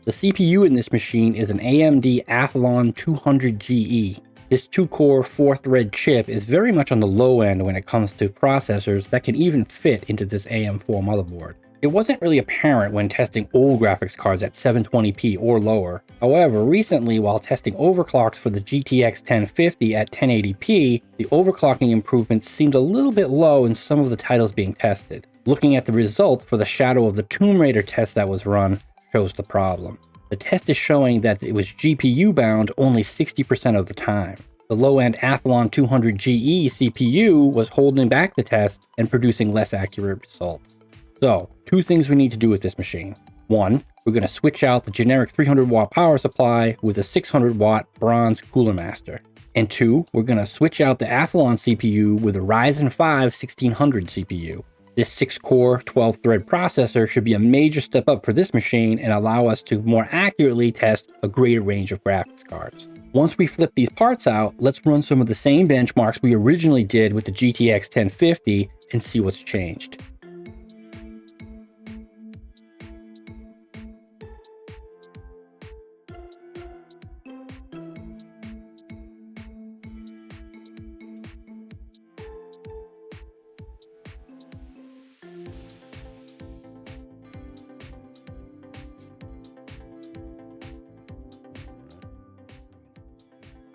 The CPU in this machine is an AMD Athlon 200GE. This 2-core, 4-thread chip is very much on the low end when it comes to processors that can even fit into this AM4 motherboard. It wasn't really apparent when testing old graphics cards at 720p or lower. However, recently while testing overclocks for the GTX 1050 at 1080p, the overclocking improvements seemed a little bit low in some of the titles being tested. Looking at the results for the Shadow of the Tomb Raider test that was run shows the problem. The test is showing that it was GPU bound only 60% of the time. The low-end Athlon 200GE CPU was holding back the test and producing less accurate results. So, two things we need to do with this machine. One, we're going to switch out the generic 300 watt power supply with a 600 watt bronze Cooler Master. And two, we're going to switch out the Athlon CPU with a Ryzen 5 1600 CPU. This 6-core, 12-thread processor should be a major step up for this machine and allow us to more accurately test a greater range of graphics cards. Once we flip these parts out, let's run some of the same benchmarks we originally did with the GTX 1050 and see what's changed.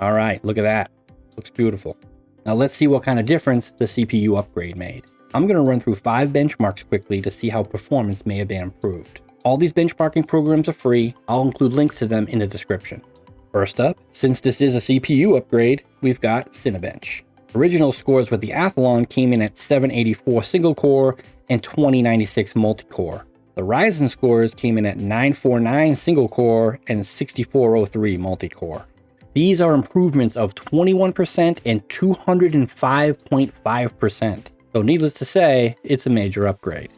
All right, look at that. Looks beautiful. Now let's see what kind of difference the CPU upgrade made. I'm going to run through 5 benchmarks quickly to see how performance may have been improved. All these benchmarking programs are free. I'll include links to them in the description. First up, since this is a CPU upgrade, we've got Cinebench. Original scores with the Athlon came in at 784 single core and 2096 multi-core. The Ryzen scores came in at 949 single core and 6403 multi-core. These are improvements of 21% and 205.5%. So needless to say, it's a major upgrade.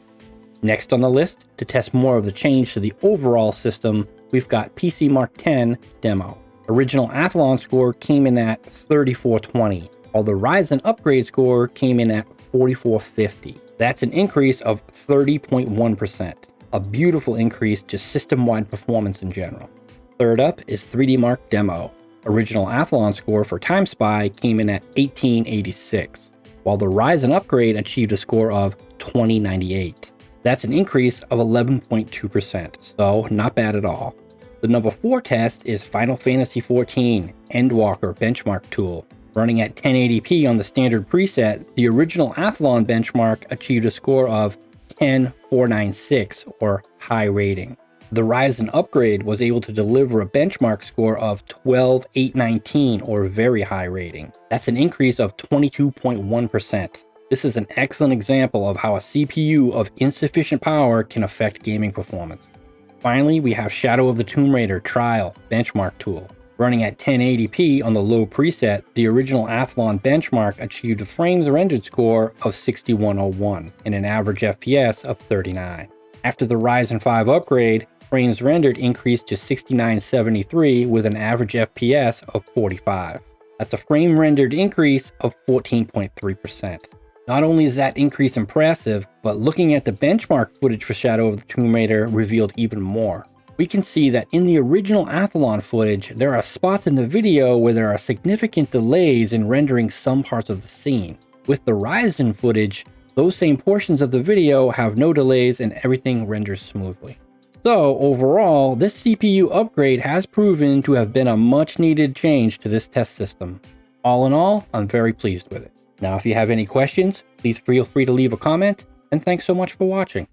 Next on the list, to test more of the change to the overall system, we've got PCMark10 Demo. Original Athlon score came in at 3420, while the Ryzen upgrade score came in at 4450. That's an increase of 30.1%. A beautiful increase to system-wide performance in general. Third up is 3DMark Demo. Original Athlon score for Time Spy came in at 1886, while the Ryzen upgrade achieved a score of 2098. That's an increase of 11.2%, so not bad at all. The number 4 test is Final Fantasy XIV Endwalker benchmark tool. Running at 1080p on the standard preset, the original Athlon benchmark achieved a score of 10496 or high rating. The Ryzen upgrade was able to deliver a benchmark score of 12819 or very high rating. That's an increase of 22.1%. This is an excellent example of how a CPU of insufficient power can affect gaming performance. Finally, we have Shadow of the Tomb Raider Trial benchmark tool. Running at 1080p on the low preset, the original Athlon benchmark achieved a frames rendered score of 6101 and an average FPS of 39. After the Ryzen 5 upgrade, frames rendered increased to 6973 with an average FPS of 45. That's a frame rendered increase of 14.3%. Not only is that increase impressive, but looking at the benchmark footage for Shadow of the Tomb Raider revealed even more. We can see that in the original Athlon footage, there are spots in the video where there are significant delays in rendering some parts of the scene. With the Ryzen footage, those same portions of the video have no delays and everything renders smoothly. So overall, this CPU upgrade has proven to have been a much needed change to this test system. All in all, I'm very pleased with it. Now if you have any questions, please feel free to leave a comment, and thanks so much for watching.